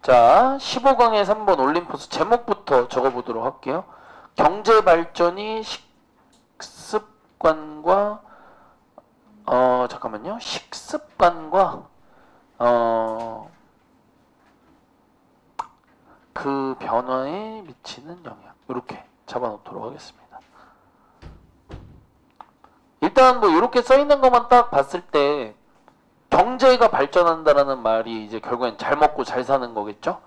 자, 15강의 3번 올림포스 제목부터 적어보도록 할게요. 경제 발전이 식습관과 잠깐만요. 식습관과 그 변화에 미치는 영향. 이렇게 잡아놓도록 하겠습니다. 일단 뭐 이렇게 써있는 것만 딱 봤을 때 경제가 발전한다라는 말이 이제 결국엔 잘 먹고 잘 사는 거겠죠?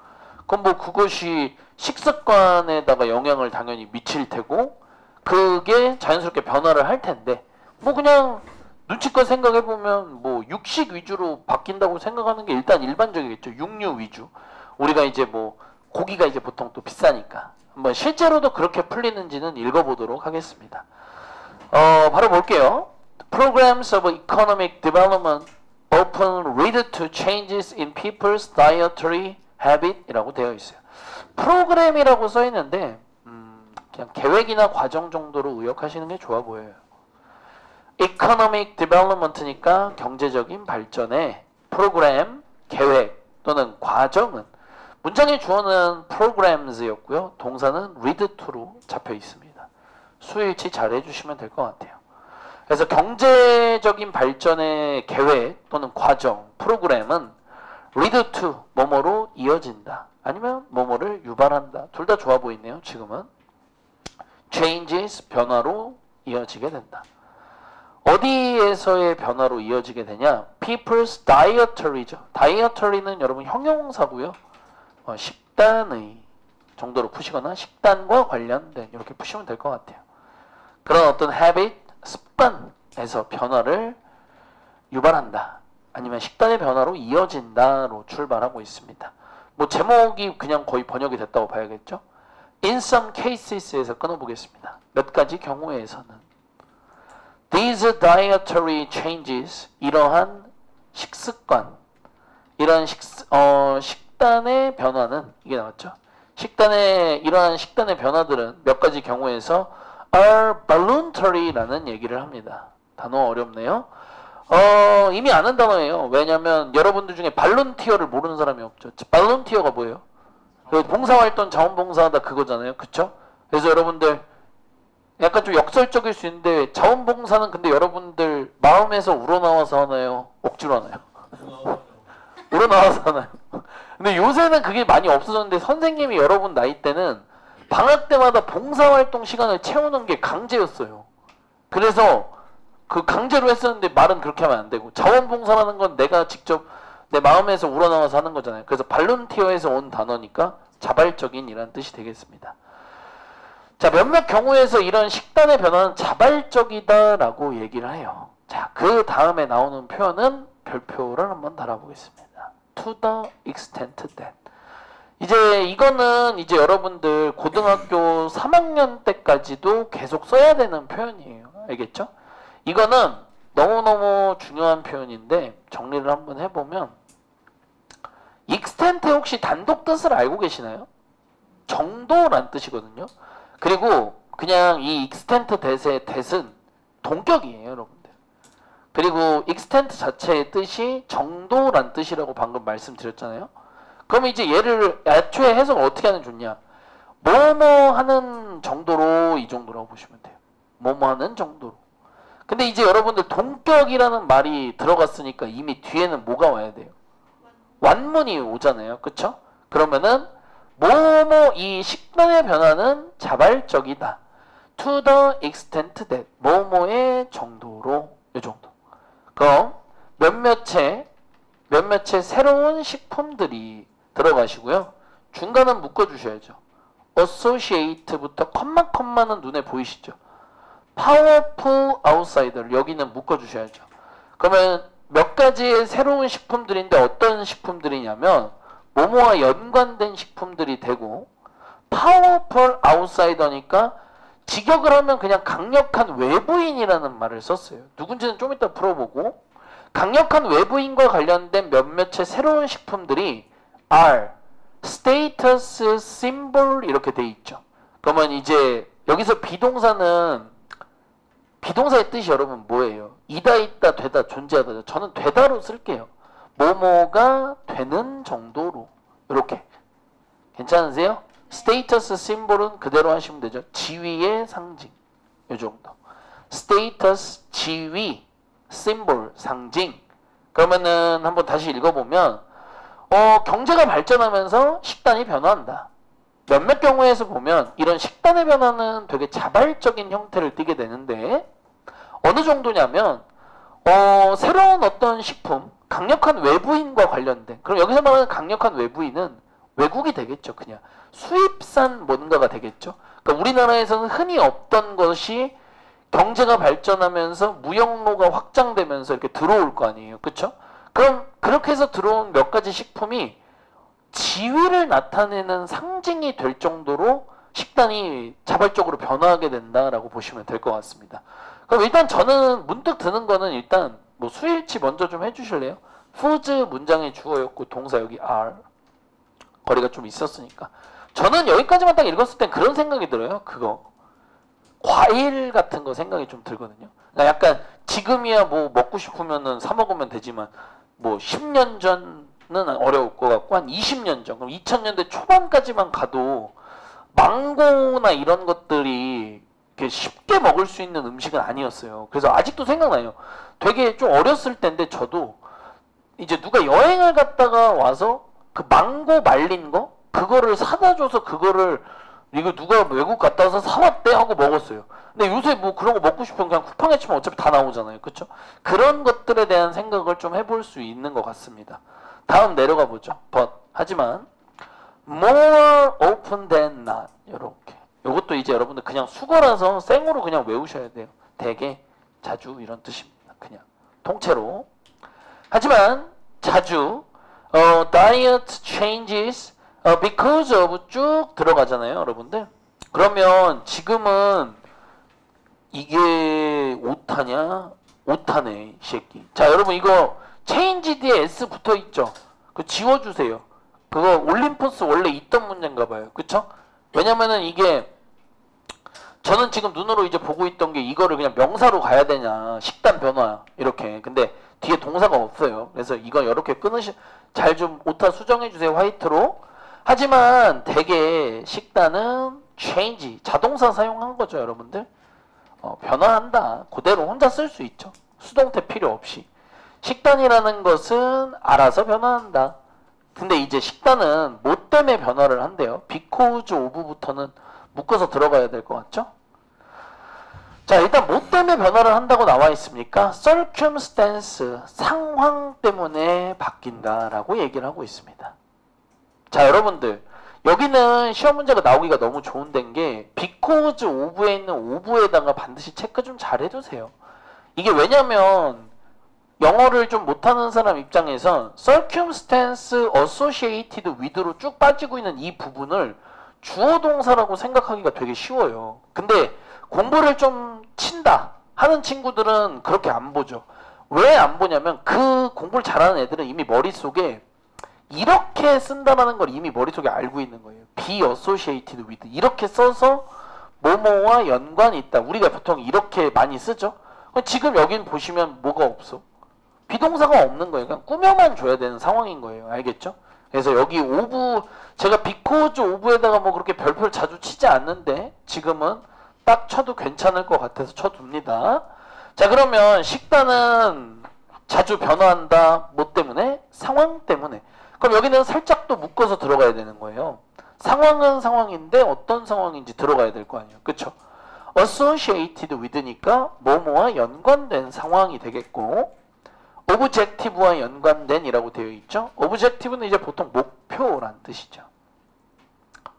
그럼 뭐 그것이 식습관에다가 영향을 당연히 미칠 테고 그게 자연스럽게 변화를 할 텐데 뭐 그냥 눈치껏 생각해보면 뭐 육식 위주로 바뀐다고 생각하는 게 일단 일반적이겠죠. 육류 위주. 우리가 이제 뭐 고기가 이제 보통 또 비싸니까 한번 실제로도 그렇게 풀리는지는 읽어보도록 하겠습니다. 바로 볼게요. Programs of economic development often lead to changes in people's dietary habit 이라고 되어 있어요. 프로그램이라고 써 있는데 그냥 계획이나 과정 정도로 의역하시는 게 좋아 보여요. economic development니까 경제적인 발전의 프로그램, 계획 또는 과정은 문장의 주어는 programs였고요. 동사는 lead to로 잡혀 있습니다. 수일치 잘 해주시면 될 것 같아요. 그래서 경제적인 발전의 계획 또는 과정, 프로그램은 lead to, 뭐뭐로 이어진다. 아니면 뭐뭐를 유발한다. 둘 다 좋아 보이네요. 지금은. changes, 변화로 이어지게 된다. 어디에서의 변화로 이어지게 되냐? people's dietary죠. dietary는 여러분 형용사고요. 식단의 정도로 푸시거나 식단과 관련된 이렇게 푸시면 될 것 같아요. 그런 어떤 habit, 습관에서 변화를 유발한다. 아니면 식단의 변화로 이어진다로 출발하고 있습니다. 뭐 제목이 그냥 거의 번역이 됐다고 봐야겠죠. In some cases에서 끊어보겠습니다. 몇 가지 경우에서는 These dietary changes, 이러한 식습관, 이러한 식단의 변화는, 이게 나왔죠? 이러한 식단의 변화들은 몇 가지 경우에서 are voluntary라는 얘기를 합니다. 단어 어렵네요. 이미 아는 단어예요. 왜냐면 여러분들 중에 발론티어를 모르는 사람이 없죠. 발론티어가 뭐예요? 봉사활동, 자원봉사하다 그거잖아요. 그쵸? 그래서 여러분들 약간 좀 역설적일 수 있는데 자원봉사는 근데 여러분들 마음에서 우러나와서 하나요? 억지로 하나요? 우러나와서 하나요? 근데 요새는 그게 많이 없어졌는데 선생님이 여러분 나이 때는 방학 때마다 봉사활동 시간을 채우는 게 강제였어요. 그래서 그 강제로 했었는데 말은 그렇게 하면 안 되고 자원봉사라는 건 내가 직접 내 마음에서 우러나와서 하는 거잖아요. 그래서 발론티어에서 온 단어니까 자발적인 이란 뜻이 되겠습니다. 자, 몇몇 경우에서 이런 식단의 변화는 자발적이다라고 얘기를 해요. 자, 그 다음에 나오는 표현은 별표를 한번 달아보겠습니다. To the extent that. 이제 이거는 이제 여러분들 고등학교 3학년 때까지도 계속 써야 되는 표현이에요. 알겠죠? 이거는 너무너무 중요한 표현인데 정리를 한번 해보면 extent 혹시 단독 뜻을 알고 계시나요? 정도란 뜻이거든요. 그리고 그냥 이 extent that의 that은 동격이에요, 여러분들. 그리고 extent 자체의 뜻이 정도란 뜻이라고 방금 말씀드렸잖아요. 그럼 이제 얘를 애초에 해석을 어떻게 하는 좋냐? 뭐뭐 하는 정도로 이 정도라고 보시면 돼요. 뭐뭐 하는 정도로. 근데 이제 여러분들 동격이라는 말이 들어갔으니까 이미 뒤에는 뭐가 와야 돼요? 완문이 오잖아요. 그쵸? 그러면은 뭐뭐 이 식단의 변화는 자발적이다. To the extent that. 뭐뭐의 정도로. 이 정도. 그럼 몇몇의 새로운 식품들이 들어가시고요. 중간은 묶어주셔야죠. associate부터 컴마는 눈에 보이시죠? powerful outsider 여기는 묶어주셔야죠. 그러면 몇 가지의 새로운 식품들인데 어떤 식품들이냐면 뭐뭐와 연관된 식품들이 되고 powerful outsider니까 직역을 하면 그냥 강력한 외부인이라는 말을 썼어요. 누군지는 좀 이따 풀어보고 강력한 외부인과 관련된 몇몇의 새로운 식품들이 are status symbol 이렇게 돼 있죠. 그러면 이제 여기서 비동사의 뜻이 여러분 뭐예요? 이다, 있다, 되다, 존재하다. 저는 되다로 쓸게요. 뭐뭐가 되는 정도로 이렇게 괜찮으세요? 스테이터스 심볼은 그대로 하시면 되죠. 지위의 상징. 요 정도. 스테이터스 지위 심볼 상징. 그러면은 한번 다시 읽어보면 경제가 발전하면서 식단이 변화한다. 몇몇 경우에서 보면 이런 식단의 변화는 되게 자발적인 형태를 띠게 되는데 어느 정도냐면 새로운 어떤 식품, 강력한 외부인과 관련된, 그럼 여기서 말하는 강력한 외부인은 외국이 되겠죠. 그냥 수입산 뭔가가 되겠죠. 그러니까 우리나라에서는 흔히 없던 것이 경제가 발전하면서 무역로가 확장되면서 이렇게 들어올 거 아니에요. 그렇죠? 그럼 그렇게 해서 들어온 몇 가지 식품이 지위를 나타내는 상징이 될 정도로 식단이 자발적으로 변화하게 된다라고 보시면 될 것 같습니다. 그럼 일단 저는 문득 드는 거는 일단 뭐 수일치 먼저 좀 해주실래요? foods 문장의 주어였고 동사 여기 are 거리가 좀 있었으니까 저는 여기까지만 딱 읽었을 땐 그런 생각이 들어요. 그거 과일 같은 거 생각이 좀 들거든요. 그러니까 약간 지금이야 뭐 먹고 싶으면은 사 먹으면 되지만 뭐 10년 전은 어려울 것 같고 한 20년 전, 그럼 2000년대 초반까지만 가도 망고나 이런 것들이 이렇게 쉽게 먹을 수 있는 음식은 아니었어요. 그래서 아직도 생각나요. 되게 좀 어렸을 때인데 저도 이제 누가 여행을 갔다가 와서 그 망고 말린 거 그거를 사다 줘서 그거를 이거 누가 외국 갔다 와서 사왔대 하고 먹었어요. 근데 요새 뭐 그런 거 먹고 싶으면 그냥 쿠팡에 치면 어차피 다 나오잖아요. 그쵸? 그런 것들에 대한 생각을 좀 해볼 수 있는 것 같습니다. 다음 내려가 보죠. But 하지만 more open than not 요렇게 요것도 이제 여러분들 그냥 수거라서 생으로 그냥 외우셔야 돼요. 대개 자주 이런 뜻입니다. 그냥 통째로. 하지만 자주 diet changes because of 쭉 들어가잖아요, 여러분들. 그러면 지금은 이게 오타냐? 오타네, 이 새끼. 자, 여러분 이거 change 뒤에 s 붙어 있죠? 그거 지워주세요. 그거 올림포스 원래 있던 문제인가 봐요. 그쵸? 왜냐면은 이게 저는 지금 눈으로 이제 보고 있던 게 이거를 그냥 명사로 가야 되냐, 식단 변화 이렇게. 근데 뒤에 동사가 없어요. 그래서 이거 이렇게 끊으시, 잘 좀 오타 수정해 주세요, 화이트로. 하지만 대개 식단은 change, 자동사 사용한 거죠, 여러분들. 변화한다. 그대로 혼자 쓸 수 있죠. 수동태 필요 없이. 식단이라는 것은 알아서 변화한다. 근데 이제 식단은 뭐 때문에 변화를 한대요? because of부터는 묶어서 들어가야 될 것 같죠? 자, 일단 뭐 때문에 변화를 한다고 나와 있습니까? circumstance, 상황 때문에 바뀐다라고 얘기를 하고 있습니다. 자, 여러분들 여기는 시험 문제가 나오기가 너무 좋은 데인 게 because of에 있는 of에다가 반드시 체크 좀 잘 해두세요. 이게 왜냐면 영어를 좀 못하는 사람 입장에선 circumstance associated with로 쭉 빠지고 있는 이 부분을 주어 동사라고 생각하기가 되게 쉬워요. 근데 공부를 좀 친다 하는 친구들은 그렇게 안 보죠. 왜 안 보냐면 그 공부를 잘하는 애들은 이미 머릿속에 이렇게 쓴다라는 걸 이미 머릿속에 알고 있는 거예요. be associated with 이렇게 써서 뭐뭐와 연관이 있다. 우리가 보통 이렇게 많이 쓰죠. 지금 여긴 보시면 뭐가 없어? 비동사가 없는 거예요. 그냥 꾸며만 줘야 되는 상황인 거예요. 알겠죠? 그래서 여기 of, 제가 because of에다가 뭐 그렇게 별표를 자주 치지 않는데 지금은 딱 쳐도 괜찮을 것 같아서 쳐둡니다. 자, 그러면 식단은 자주 변화한다. 뭐 때문에? 상황 때문에. 그럼 여기는 살짝 또 묶어서 들어가야 되는 거예요. 상황은 상황인데 어떤 상황인지 들어가야 될 거 아니에요. 그쵸? associated with니까 뭐뭐와 연관된 상황이 되겠고 objective와 연관된 이라고 되어 있죠. objective는 이제 보통 목표란 뜻이죠.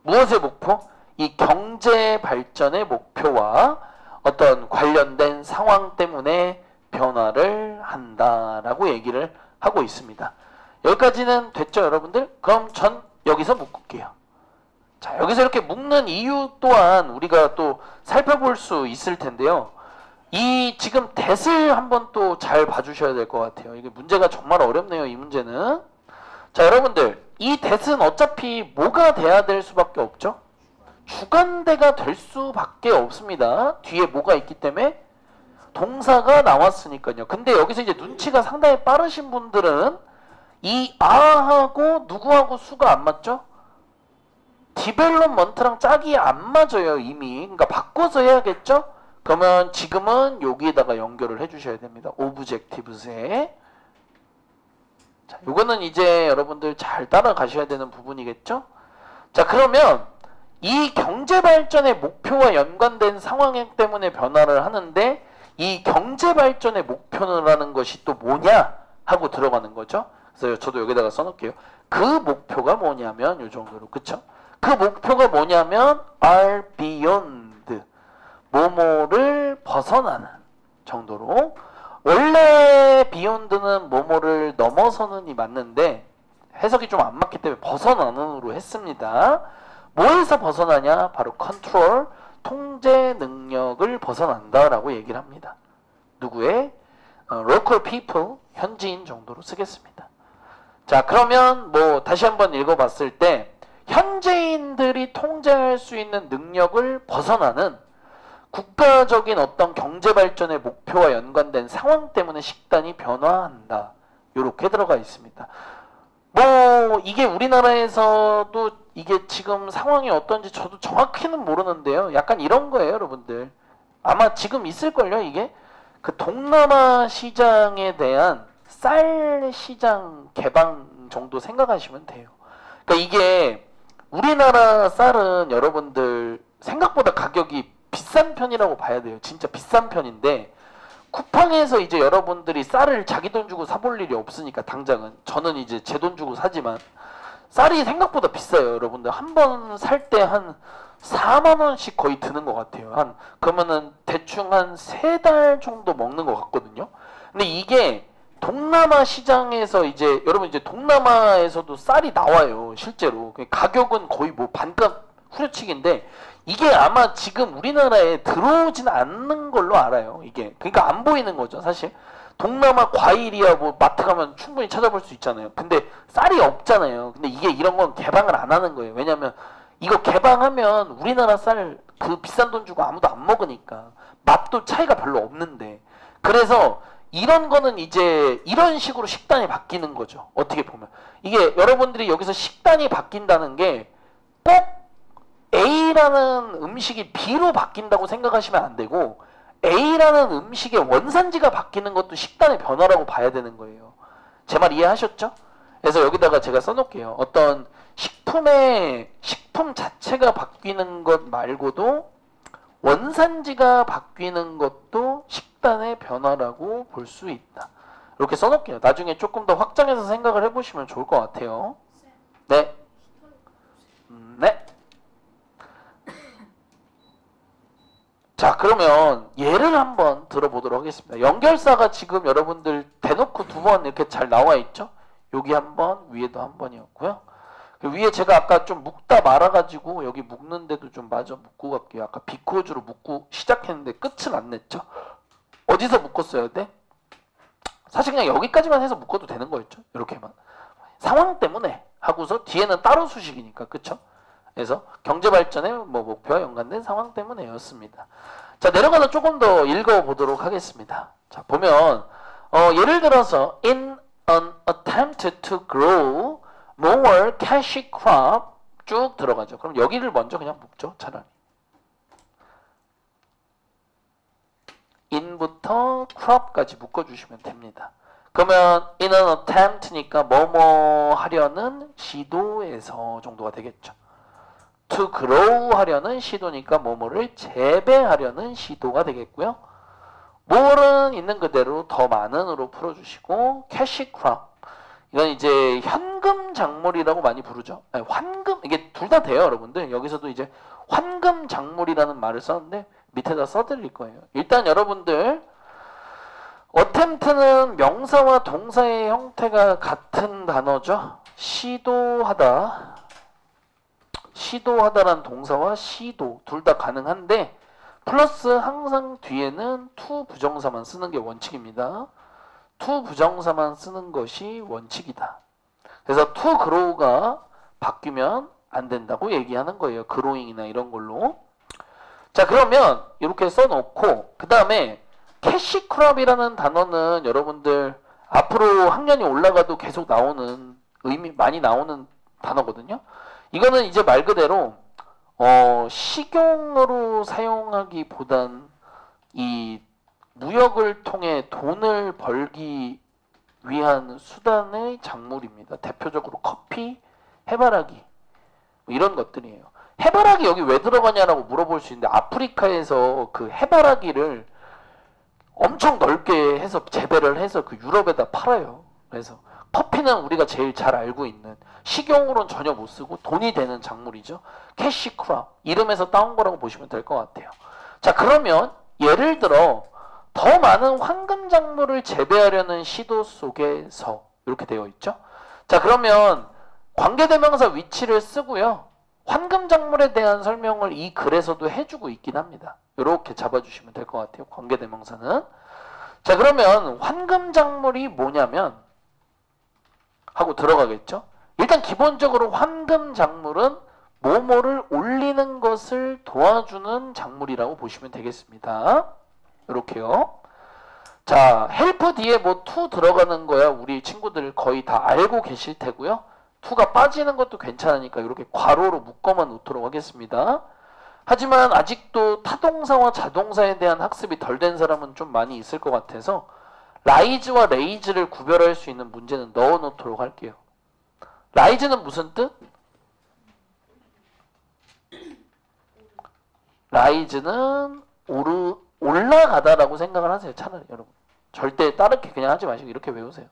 무엇의 목표? 이 경제 발전의 목표와 어떤 관련된 상황 때문에 변화를 한다라고 얘기를 하고 있습니다. 여기까지는 됐죠, 여러분들? 그럼 전 여기서 묶을게요. 자, 여기서 이렇게 묶는 이유 또한 우리가 또 살펴볼 수 있을 텐데요. 이 지금 that을 한번 또 잘 봐주셔야 될 것 같아요. 이게 문제가 정말 어렵네요, 이 문제는. 자, 여러분들 이 that은 어차피 뭐가 돼야 될 수밖에 없죠? 주관대가 될 수밖에 없습니다. 뒤에 뭐가 있기 때문에 동사가 나왔으니까요. 근데 여기서 이제 눈치가 상당히 빠르신 분들은 이 아하고 누구하고 수가 안 맞죠? 디벨롭먼트랑 짝이 안 맞아요 이미. 그러니까 바꿔서 해야겠죠? 그러면 지금은 여기에다가 연결을 해주셔야 됩니다. 오브젝티브스에. 자, 요거는 이제 여러분들 잘 따라가셔야 되는 부분이겠죠? 자, 그러면 이 경제발전의 목표와 연관된 상황 때문에 변화를 하는데 이 경제발전의 목표라는 것이 또 뭐냐 하고 들어가는 거죠. 그래서 저도 여기다가 써놓을게요. 그 목표가 뭐냐면 요 정도로, 그쵸? 그 목표가 뭐냐면 are beyond, 뭐뭐를 벗어나는 정도로. 원래 beyond는 뭐뭐를 넘어서는이 맞는데 해석이 좀 안 맞기 때문에 벗어나는으로 했습니다. 뭐에서 벗어나냐? 바로 컨트롤, 통제 능력을 벗어난다라고 얘기를 합니다. 누구의? local people, 현지인 정도로 쓰겠습니다. 자, 그러면 뭐 다시 한번 읽어봤을 때 현지인들이 통제할 수 있는 능력을 벗어나는 국가적인 어떤 경제발전의 목표와 연관된 상황 때문에 식단이 변화한다. 이렇게 들어가 있습니다. 뭐 이게 우리나라에서도 이게 지금 상황이 어떤지 저도 정확히는 모르는데요. 약간 이런 거예요, 여러분들. 아마 지금 있을걸요, 이게? 그 동남아 시장에 대한 쌀 시장 개방 정도 생각하시면 돼요. 그러니까 이게 우리나라 쌀은 여러분들 생각보다 가격이 비싼 편이라고 봐야 돼요. 진짜 비싼 편인데 쿠팡에서 이제 여러분들이 쌀을 자기 돈 주고 사볼 일이 없으니까 당장은, 저는 이제 제 돈 주고 사지만 쌀이 생각보다 비싸요. 여러분들 한 번 살 때 한 4만 원씩 거의 드는 것 같아요. 그러면은 대충 한 3달 정도 먹는 것 같거든요. 근데 이게 동남아 시장에서 이제 여러분 이제 동남아에서도 쌀이 나와요. 실제로 가격은 거의 뭐 반값 후려치기인데 이게 아마 지금 우리나라에 들어오진 않는 걸로 알아요. 이게 그러니까 안 보이는 거죠, 사실. 동남아 과일이야 뭐 마트 가면 충분히 찾아볼 수 있잖아요. 근데 쌀이 없잖아요. 근데 이게 이런 건 개방을 안 하는 거예요. 왜냐면 이거 개방하면 우리나라 쌀 그 비싼 돈 주고 아무도 안 먹으니까 맛도 차이가 별로 없는데, 그래서 이런 거는 이제 이런 식으로 식단이 바뀌는 거죠. 어떻게 보면 이게 여러분들이 여기서 식단이 바뀐다는 게 꼭 A라는 음식이 B로 바뀐다고 생각하시면 안 되고, A라는 음식의 원산지가 바뀌는 것도 식단의 변화라고 봐야 되는 거예요. 제 말 이해하셨죠? 그래서 여기다가 제가 써놓을게요. 어떤 식품 자체가 바뀌는 것 말고도 원산지가 바뀌는 것도 식단의 변화라고 볼 수 있다. 이렇게 써놓을게요. 나중에 조금 더 확장해서 생각을 해보시면 좋을 것 같아요. 네. 네. 자, 그러면 예를 한번 들어보도록 하겠습니다. 연결사가 지금 여러분들 대놓고 2번 이렇게 잘 나와 있죠? 여기 한 번, 위에도 한 번이었고요. 위에 제가 아까 좀 묶다 말아가지고 여기 묶는데도 좀 마저 묶고 갈게요. 아까 비코즈로 묶고 시작했는데 끝을 안 냈죠? 어디서 묶었어야 돼? 사실 그냥 여기까지만 해서 묶어도 되는 거였죠? 이렇게만. 상황 때문에 하고서 뒤에는 따로 수식이니까, 그쵸? 그래서 경제발전의 뭐 목표와 연관된 상황 때문에였습니다. 자, 내려가서 조금 더 읽어보도록 하겠습니다. 자, 보면 예를 들어서 in an attempt to grow more cash crop 쭉 들어가죠. 그럼 여기를 먼저 그냥 묶죠, 차라리. in부터 crop까지 묶어주시면 됩니다. 그러면 in an attempt니까 뭐뭐 하려는 시도에서 정도가 되겠죠. to grow 하려는 시도니까 뭐뭐를 재배하려는 시도가 되겠고요. more는 있는 그대로 더 많은으로 풀어주시고 cash crop, 이건 이제 현금 작물이라고 많이 부르죠. 아니, 환금, 이게 둘 다 돼요, 여러분들. 여기서도 이제 환금 작물이라는 말을 썼는데 밑에다 써드릴 거예요. 일단 여러분들 attempt는 명사와 동사의 형태가 같은 단어죠. 시도하다, 시도하다라는 동사와 시도 둘 다 가능한데 플러스 항상 뒤에는 to 부정사만 쓰는 게 원칙입니다. to 부정사만 쓰는 것이 원칙이다. 그래서 to grow가 바뀌면 안 된다고 얘기하는 거예요. growing이나 이런 걸로. 자, 그러면 이렇게 써놓고 그 다음에 캐시 크롭이라는 단어는 여러분들 앞으로 학년이 올라가도 계속 나오는, 많이 나오는 단어거든요. 이거는 이제 말 그대로 식용으로 사용하기보단 이 무역을 통해 돈을 벌기 위한 수단의 작물입니다. 대표적으로 커피, 해바라기 뭐 이런 것들이에요. 해바라기 여기 왜 들어가냐라고 물어볼 수 있는데 아프리카에서 그 해바라기를 엄청 넓게 해서 재배를 해서 그 유럽에다 팔아요. 그래서 커피는 우리가 제일 잘 알고 있는 식용으로는 전혀 못 쓰고 돈이 되는 작물이죠. 캐시크랍 이름에서 따온 거라고 보시면 될 것 같아요. 자, 그러면 예를 들어 더 많은 황금 작물을 재배하려는 시도 속에서 이렇게 되어 있죠. 자, 그러면 관계대명사 위치를 쓰고요. 황금 작물에 대한 설명을 이 글에서도 해주고 있긴 합니다. 이렇게 잡아주시면 될 것 같아요. 관계대명사는. 자, 그러면 황금 작물이 뭐냐면 하고 들어가겠죠. 일단 기본적으로 황금 작물은 뭐뭐를 올리는 것을 도와주는 작물이라고 보시면 되겠습니다. 이렇게요. 자, 헬프 뒤에 뭐 to 들어가는 거야 우리 친구들 거의 다 알고 계실 테고요. to가 빠지는 것도 괜찮으니까 이렇게 괄호로 묶어만 놓도록 하겠습니다. 하지만 아직도 타동사와 자동사에 대한 학습이 덜 된 사람은 좀 많이 있을 것 같아서 라이즈와 레이즈를 구별할 수 있는 문제는 넣어 놓도록 할게요. 라이즈는 무슨 뜻? 라이즈는 올라가다라고 생각을 하세요. 차라리 여러분. 절대 따르게 그냥 하지 마시고 이렇게 외우세요.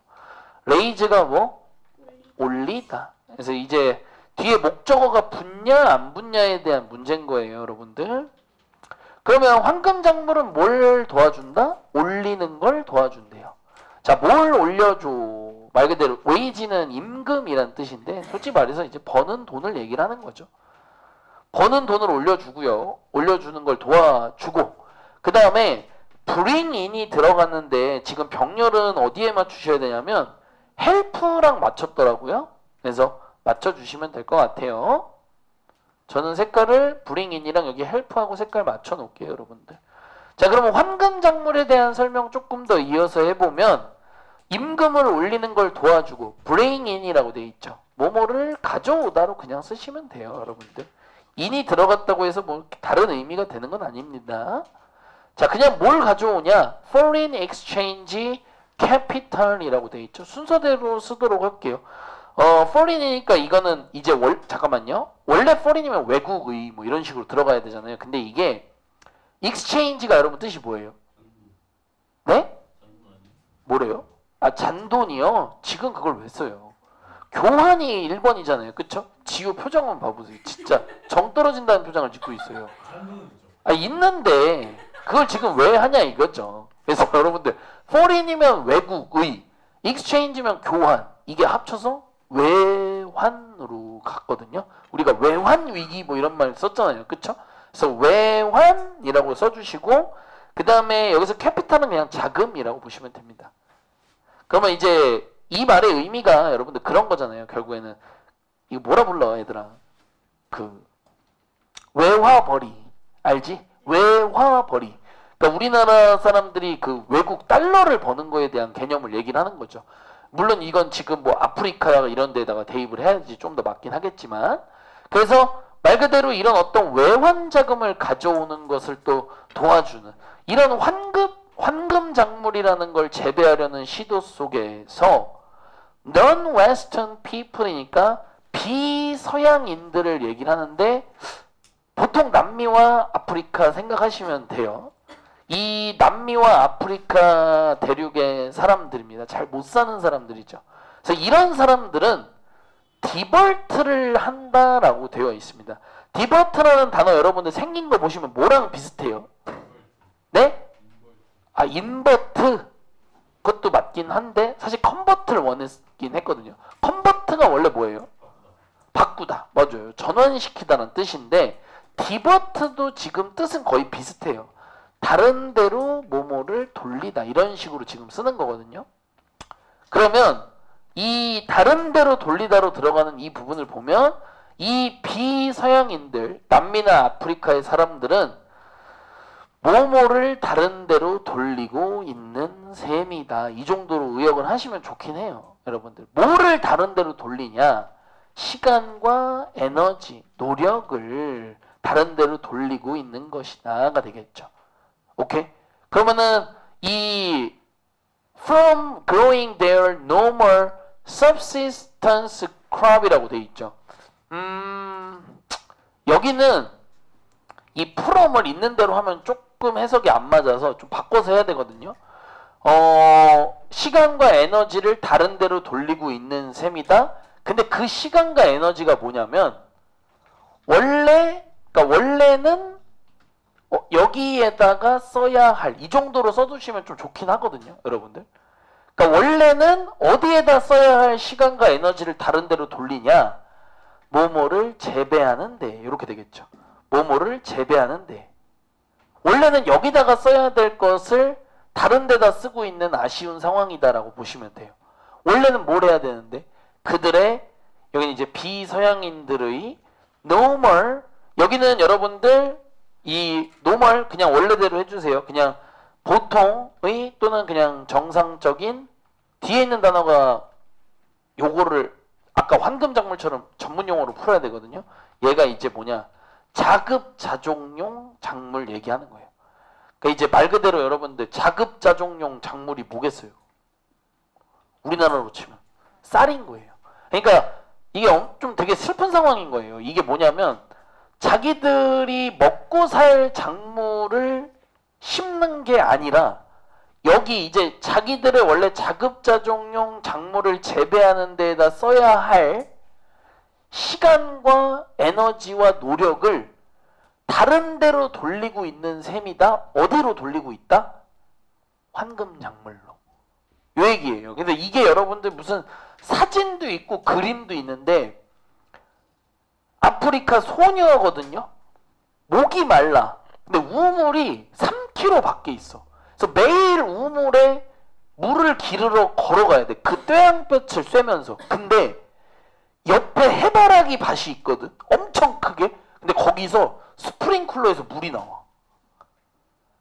레이즈가 뭐? 올리다. 그래서 이제 뒤에 목적어가 붙냐 안 붙냐에 대한 문제인 거예요. 여러분들. 그러면 황금 작물은 뭘 도와준다? 올리는 걸 도와준대요. 자, 뭘 올려줘? 말 그대로 웨이지는 임금이란 뜻인데 솔직히 말해서 이제 버는 돈을 얘기를 하는 거죠. 버는 돈을 올려주고요. 올려주는 걸 도와주고 그 다음에 bring in이 들어갔는데 지금 병렬은 어디에 맞추셔야 되냐면 help랑 맞췄더라고요. 그래서 맞춰주시면 될 것 같아요. 저는 색깔을 bring in이랑 여기 help하고 색깔 맞춰 놓을게요. 여러분들. 자, 그러면 황금 작물에 대한 설명 조금 더 이어서 해보면 임금을 올리는 걸 도와주고 bring in이라고 되어 있죠. 뭐뭐를 가져오다로 그냥 쓰시면 돼요. 여러분들. in이 들어갔다고 해서 뭐 다른 의미가 되는 건 아닙니다. 자, 그냥 뭘 가져오냐? foreign exchange capital이라고 되어 있죠. 순서대로 쓰도록 할게요. foreign이니까 이거는 이제 잠깐만요. 원래 foreign이면 외국의 뭐 이런 식으로 들어가야 되잖아요. 근데 이게 exchange가 여러분 뜻이 뭐예요? 네? 뭐래요? 아, 잔돈이요? 지금 그걸 왜 써요? 교환이 1번이잖아요. 그쵸? 지우 표정만 봐보세요. 진짜 정 떨어진다는 표정을 짓고 있어요. 아, 있는데 그걸 지금 왜 하냐 이거죠. 그래서 여러분들 foreign이면 외국의, exchange면 교환, 이게 합쳐서 외환으로 갔거든요. 우리가 외환 위기 뭐 이런 말 썼잖아요. 그쵸? 그래서 외환이라고 써주시고 그 다음에 여기서 캐피탈은 그냥 자금이라고 보시면 됩니다. 그러면 이제 이 말의 의미가 여러분들 그런 거잖아요. 결국에는 이거 뭐라 불러 얘들아? 그 외화벌이 알지? 외화벌이. 그러니까 우리나라 사람들이 그 외국 달러를 버는 거에 대한 개념을 얘기를 하는 거죠. 물론 이건 지금 뭐 아프리카 이런 데다가 대입을 해야지 좀 더 맞긴 하겠지만, 그래서 말 그대로 이런 어떤 외환 자금을 가져오는 것을 또 도와주는 이런 황금 작물이라는 걸 재배하려는 시도 속에서 non-Western people이니까 비서양인들을 얘기를 하는데 보통 남미와 아프리카 생각하시면 돼요. 이 남미와 아프리카 대륙의 사람들입니다. 잘 못 사는 사람들이죠. 그래서 이런 사람들은 디벌트를 한다라고 되어 있습니다. 디벌트라는 단어 여러분들 생긴 거 보시면 뭐랑 비슷해요? 네? 아, 인버트. 그것도 맞긴 한데 사실 컨버트를 원했긴 했거든요. 컨버트가 원래 뭐예요? 바꾸다. 맞아요. 전환시키다는 뜻인데 디버트도 지금 뜻은 거의 비슷해요. 다른 데로 뭐뭐를 돌리다 이런 식으로 지금 쓰는 거거든요. 그러면 이 다른 데로 돌리다로 들어가는 이 부분을 보면 이 비서양인들, 남미나 아프리카의 사람들은 뭐뭐를 다른 데로 돌리고 있는 셈이다. 이 정도로 의역을 하시면 좋긴 해요. 여러분들. 뭐를 다른 데로 돌리냐? 시간과 에너지, 노력을 다른 데로 돌리고 있는 것이다가 되겠죠. 오케이? 그러면은 이 from growing their normal subsistence crop이라고 돼 있죠. 여기는 이 from을 있는 대로 하면 조금 해석이 안 맞아서 좀 바꿔서 해야 되거든요. 시간과 에너지를 다른 데로 돌리고 있는 셈이다. 근데 그 시간과 에너지가 뭐냐면 원래는 여기에다가 써야 할 이 정도로 써두시면 좀 좋긴 하거든요, 여러분들. 그러니까 원래는 어디에다 써야 할 시간과 에너지를 다른 데로 돌리냐? 뭐뭐를 재배하는데 이렇게 되겠죠. 뭐뭐를 재배하는데 원래는 여기다가 써야 될 것을 다른 데다 쓰고 있는 아쉬운 상황이다라고 보시면 돼요. 원래는 뭘 해야 되는데 그들의 여기는 이제 비서양인들의 normal 여기는 여러분들 이 normal 그냥 원래대로 해주세요. 그냥 보통의 또는 그냥 정상적인 뒤에 있는 단어가 요거를 아까 황금작물처럼 전문용어로 풀어야 되거든요. 얘가 이제 뭐냐 자급자족용 작물 얘기하는 거예요. 그러니까 이제 말 그대로 여러분들 자급자족용 작물이 뭐겠어요? 우리나라로 치면 쌀인 거예요. 그러니까 이게 좀 되게 슬픈 상황인 거예요. 이게 뭐냐면 자기들이 먹고 살 작물을 심는 게 아니라 여기 이제 자기들의 원래 자급자족용 작물을 재배하는 데에다 써야 할 시간과 에너지와 노력을 다른 데로 돌리고 있는 셈이다. 어디로 돌리고 있다? 황금작물로. 요 얘기예요. 근데 이게 여러분들 무슨 사진도 있고 그림도 있는데 아프리카 소녀거든요. 목이 말라. 근데 우물이 3km 밖에 있어. 그래서 매일 우물에 물을 기르러 걸어가야 돼. 그 뙤양볕을 쐬면서. 근데 옆에 해바라기 밭이 있거든. 엄청 크게. 근데 거기서 스프링클러에서 물이 나와.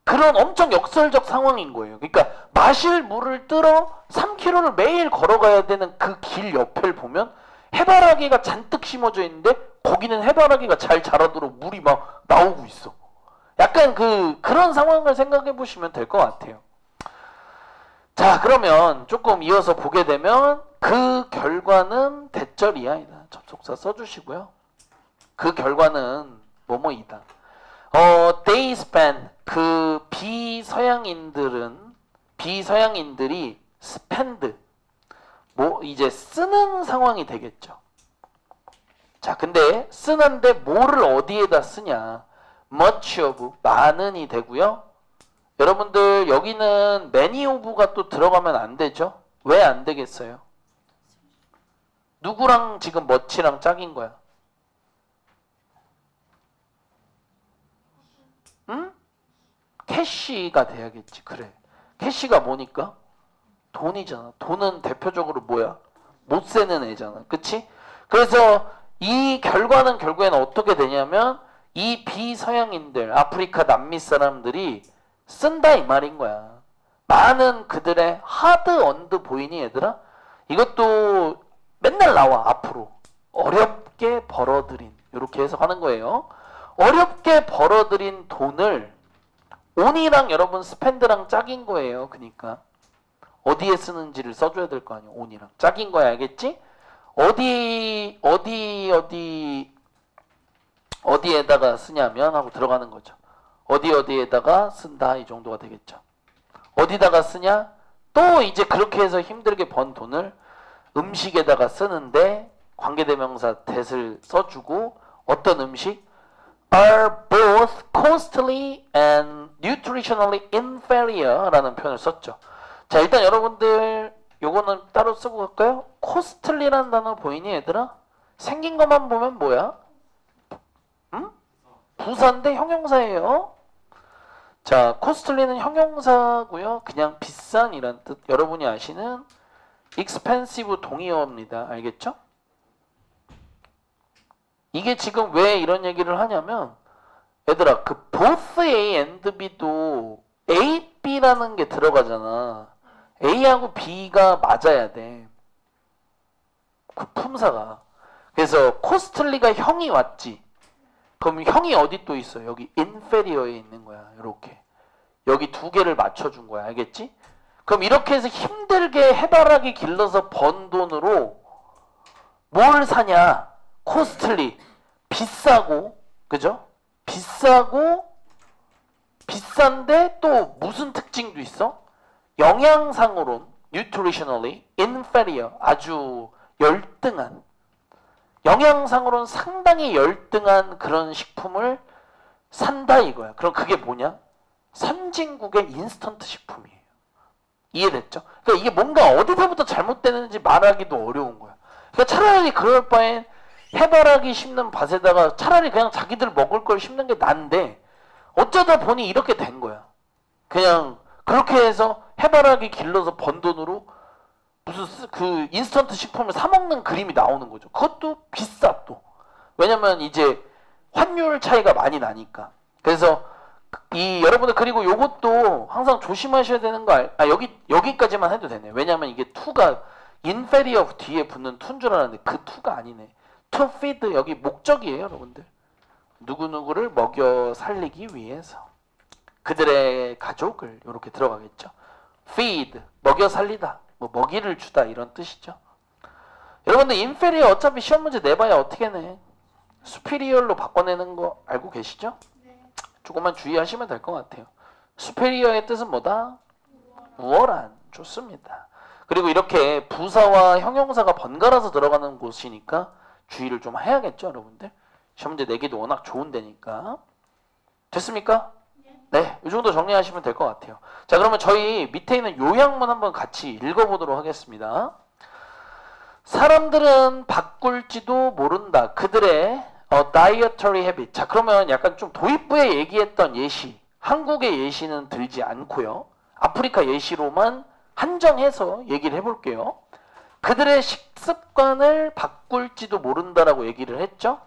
그런 엄청 역설적 상황인 거예요. 그러니까 마실 물을 뜨러 3km를 매일 걸어가야 되는 그 길 옆을 보면 해바라기가 잔뜩 심어져 있는데 거기는 해바라기가 잘 자라도록 물이 막 나오고 있어. 약간 그런 상황을 생각해 보시면 될 것 같아요. 자, 그러면 조금 이어서 보게 되면 그 결과는 대절이야. 접속사 써주시고요. 그 결과는 뭐뭐이다. They spend 그 비서양인들이 spend 뭐 이제 쓰는 상황이 되겠죠. 자, 근데 쓰는데 뭐를 어디에다 쓰냐? much of 많은이 되고요. 여러분들 여기는 many of가 또 들어가면 안 되죠? 왜 안 되겠어요? 누구랑 지금 much랑 짝인 거야? 응? 캐시가 돼야겠지. 그래. 캐시가 뭐니까? 돈이잖아. 돈은 대표적으로 뭐야? 못 세는 애잖아. 그치? 그래서 이 결과는 결국에는 어떻게 되냐면 이 비서양인들, 아프리카 남미 사람들이 쓴다 이 말인 거야. 많은 그들의 하드 언드 보이니 얘들아? 이것도 맨날 나와 앞으로. 어렵게 벌어들인 이렇게 해석하는 거예요. 어렵게 벌어들인 돈을 온이랑 여러분 스펜드랑 짝인 거예요. 그러니까 어디에 쓰는지를 써줘야 될 거 아니에요. 온이랑 짝인 거야. 알겠지? 어디에다가 쓰냐면 하고 들어가는 거죠. 어디에다가 쓴다 이 정도가 되겠죠. 어디다가 쓰냐? 또 이제 그렇게 해서 힘들게 번 돈을 음식에다가 쓰는데 관계대명사 that을 써주고 어떤 음식? are both costly and nutritionally inferior 라는 표현을 썼죠. 자, 일단 여러분들 요거는 따로 쓰고 갈까요? costly라는 단어 보이니 얘들아? 생긴 것만 보면 뭐야? 응? 부사인데 형용사예요. 자, costly는 형용사고요. 그냥 비싼이란 뜻. 여러분이 아시는 expensive 동의어입니다. 알겠죠? 이게 지금 왜 이런 얘기를 하냐면 얘들아 그 both A and B도 A, B라는 게 들어가잖아. A하고 B가 맞아야 돼. 그 품사가. 그래서 costly가 형이 왔지. 그럼 형이 어디 또 있어? 여기 inferior에 있는 거야. 이렇게. 여기 두 개를 맞춰준 거야. 알겠지? 그럼 이렇게 해서 힘들게 해바라기 길러서 번 돈으로 뭘 사냐? costly. 비싸고, 그죠? 비싸고, 비싼데 또 무슨 특징도 있어? 영양상으론 nutritionally inferior. 아주 열등한. 영양상으로는 상당히 열등한 그런 식품을 산다 이거야. 그럼 그게 뭐냐? 선진국의 인스턴트 식품이에요. 이해됐죠? 그러니까 이게 뭔가 어디서부터 잘못되는지 말하기도 어려운 거야. 그러니까 차라리 그럴 바엔 해바라기 심는 밭에다가 차라리 그냥 자기들 먹을 걸 심는 게 난데 어쩌다 보니 이렇게 된 거야. 그냥 그렇게 해서 해바라기 길러서 번 돈으로 무슨 그 인스턴트 식품을 사 먹는 그림이 나오는 거죠. 그것도 비싸 또. 왜냐면 이제 환율 차이가 많이 나니까. 그래서 이 여러분들 그리고 요것도 항상 조심하셔야 되는 거 여기까지만 해도 되네. 왜냐면 이게 to가 inferior 뒤에 붙는 to인 줄 알았는데 그 to가 아니네. to feed 여기 목적이에요, 여러분들. 누구누구를 먹여 살리기 위해서. 그들의 가족을 이렇게 들어가겠죠. feed 먹여 살리다. 뭐 먹이를 주다 이런 뜻이죠. 여러분들 inferior 어차피 시험 문제 내봐야 어떻게 내? superior로 바꿔내는 거 알고 계시죠? 네. 조금만 주의하시면 될 것 같아요. superior의 뜻은 뭐다? 우월한. 좋습니다. 그리고 이렇게 부사와 형용사가 번갈아서 들어가는 곳이니까 주의를 좀 해야겠죠, 여러분들? 시험 문제 내기도 워낙 좋은 데니까. 됐습니까? 네, 이 정도 정리하시면 될 것 같아요. 자, 그러면 저희 밑에 있는 요약문 한번 같이 읽어보도록 하겠습니다. 사람들은 바꿀지도 모른다. 그들의 dietary habit. 자, 그러면 약간 좀 도입부에 얘기했던 예시, 한국의 예시는 들지 않고요. 아프리카 예시로만 한정해서 얘기를 해볼게요. 그들의 식습관을 바꿀지도 모른다라고 얘기를 했죠.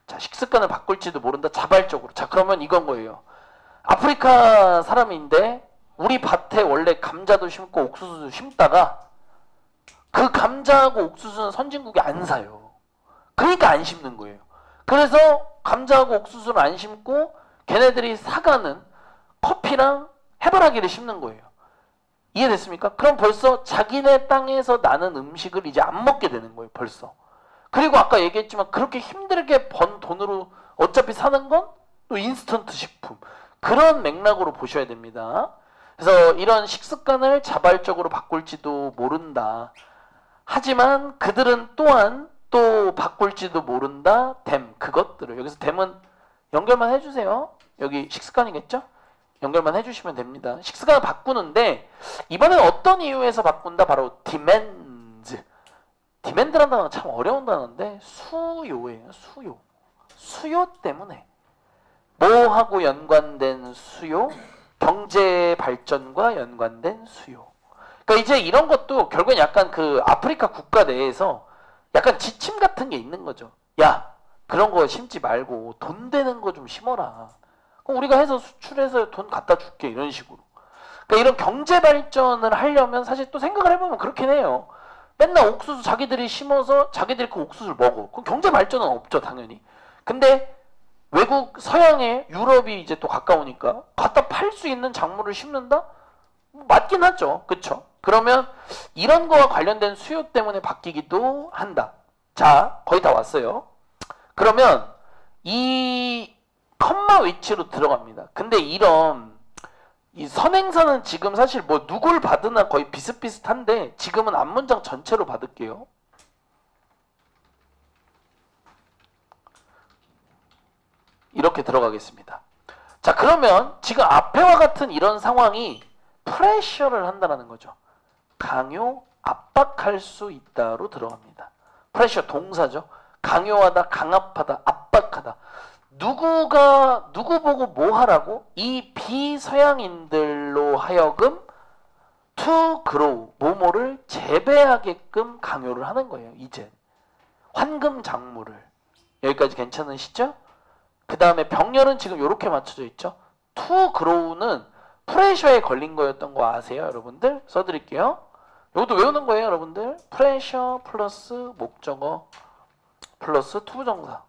자, 식습관을 바꿀지도 모른다. 자발적으로. 자, 그러면 이건 거예요. 아프리카 사람인데 우리 밭에 원래 감자도 심고 옥수수도 심다가 그 감자하고 옥수수는 선진국이 안 사요. 그러니까 안 심는 거예요. 그래서 감자하고 옥수수를 안 심고 걔네들이 사가는 커피랑 해바라기를 심는 거예요. 이해됐습니까? 그럼 벌써 자기네 땅에서 나는 음식을 이제 안 먹게 되는 거예요. 벌써. 그리고 아까 얘기했지만 그렇게 힘들게 번 돈으로 어차피 사는 건 또 인스턴트 식품. 그런 맥락으로 보셔야 됩니다. 그래서 이런 식습관을 자발적으로 바꿀지도 모른다. 하지만 그들은 또한 또 바꿀지도 모른다. 댐, 그것들을. 여기서 댐은 연결만 해주세요. 여기 식습관이겠죠? 연결만 해주시면 됩니다. 식습관을 바꾸는데 이번엔 어떤 이유에서 바꾼다? 바로 demands. demand라는 단어가 참 어려운 단어인데 수요예요. 수요. 수요 때문에. 뭐하고 연관된 수요? 경제 발전과 연관된 수요. 그러니까 이제 이런 것도 결국엔 약간 그 아프리카 국가 내에서 약간 지침 같은 게 있는 거죠. 야, 그런 거 심지 말고 돈 되는 거 좀 심어라. 그럼 우리가 해서 수출해서 돈 갖다 줄게. 이런 식으로. 그러니까 이런 경제 발전을 하려면 사실 또 생각을 해보면 그렇긴 해요. 맨날 옥수수 자기들이 심어서 자기들이 그 옥수수를 먹어. 그럼 경제 발전은 없죠, 당연히. 근데 외국 서양의 유럽이 이제 또 가까우니까 갖다 팔 수 있는 작물을 심는다? 맞긴 하죠. 그쵸? 그러면 이런 거와 관련된 수요 때문에 바뀌기도 한다. 자, 거의 다 왔어요. 그러면 이 컴마 위치로 들어갑니다. 근데 이런 이 선행사는 지금 사실 뭐 누굴 받으나 거의 비슷비슷한데 지금은 앞문장 전체로 받을게요. 이렇게 들어가겠습니다. 자, 그러면 지금 앞에와 같은 이런 상황이 프레셔를 한다는 거죠. 강요, 압박할 수 있다로 들어갑니다. 프레셔 동사죠. 강요하다, 강압하다, 압박하다. 누구 보고 뭐 하라고? 이 비서양인들로 하여금 to grow, 뭐뭐를 재배하게끔 강요를 하는 거예요. 이제 환금 작물을. 여기까지 괜찮으시죠? 그 다음에 병렬은 지금 이렇게 맞춰져 있죠. to grow는 프레셔에 걸린 거였던 거 아세요, 여러분들? 써드릴게요. 이것도 외우는 거예요, 여러분들. 프레셔 플러스 목적어 플러스 투부정사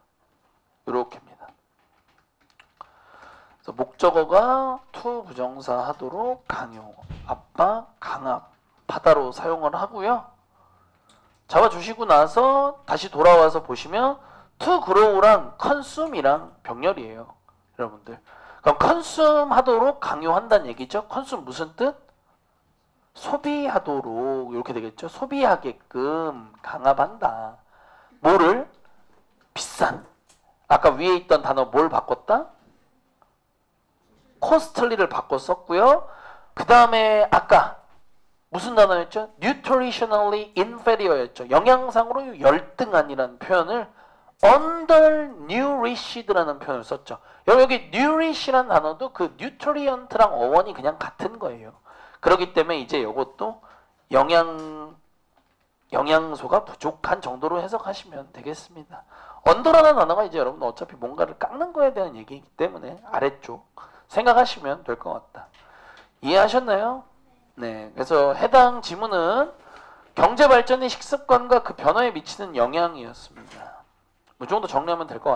이렇게입니다. 그래서 목적어가 투부정사 하도록 강요, 압박, 강압, 바다로 사용을 하고요. 잡아주시고 나서 다시 돌아와서 보시면 to grow랑 consume이랑 병렬이에요. 여러분들. 그럼 consume 하도록 강요한다는 얘기죠. consume 무슨 뜻? 소비하도록 이렇게 되겠죠. 소비하게끔 강압한다. 뭐를? 비싼. 아까 위에 있던 단어 뭘 바꿨다? costly를 바꿔 썼고요. 그 다음에 아까 무슨 단어였죠? nutritionally inferior였죠. 영양상으로 열등한이라는 표현을 undernourished라는 표현을 썼죠. 여기 nourish라는 단어도 그 nutrient랑 어원이 그냥 같은 거예요. 그렇기 때문에 이제 이것도 영양소가 부족한 정도로 해석하시면 되겠습니다. 언더라는 단어가 이제 여러분 어차피 뭔가를 깎는 거에 대한 얘기이기 때문에 아래쪽 생각하시면 될 것 같다. 이해하셨나요? 네, 그래서 해당 지문은 경제 발전의 식습관과 그 변화에 미치는 영향이었습니다. 이 정도 정리하면 될 것 같아요.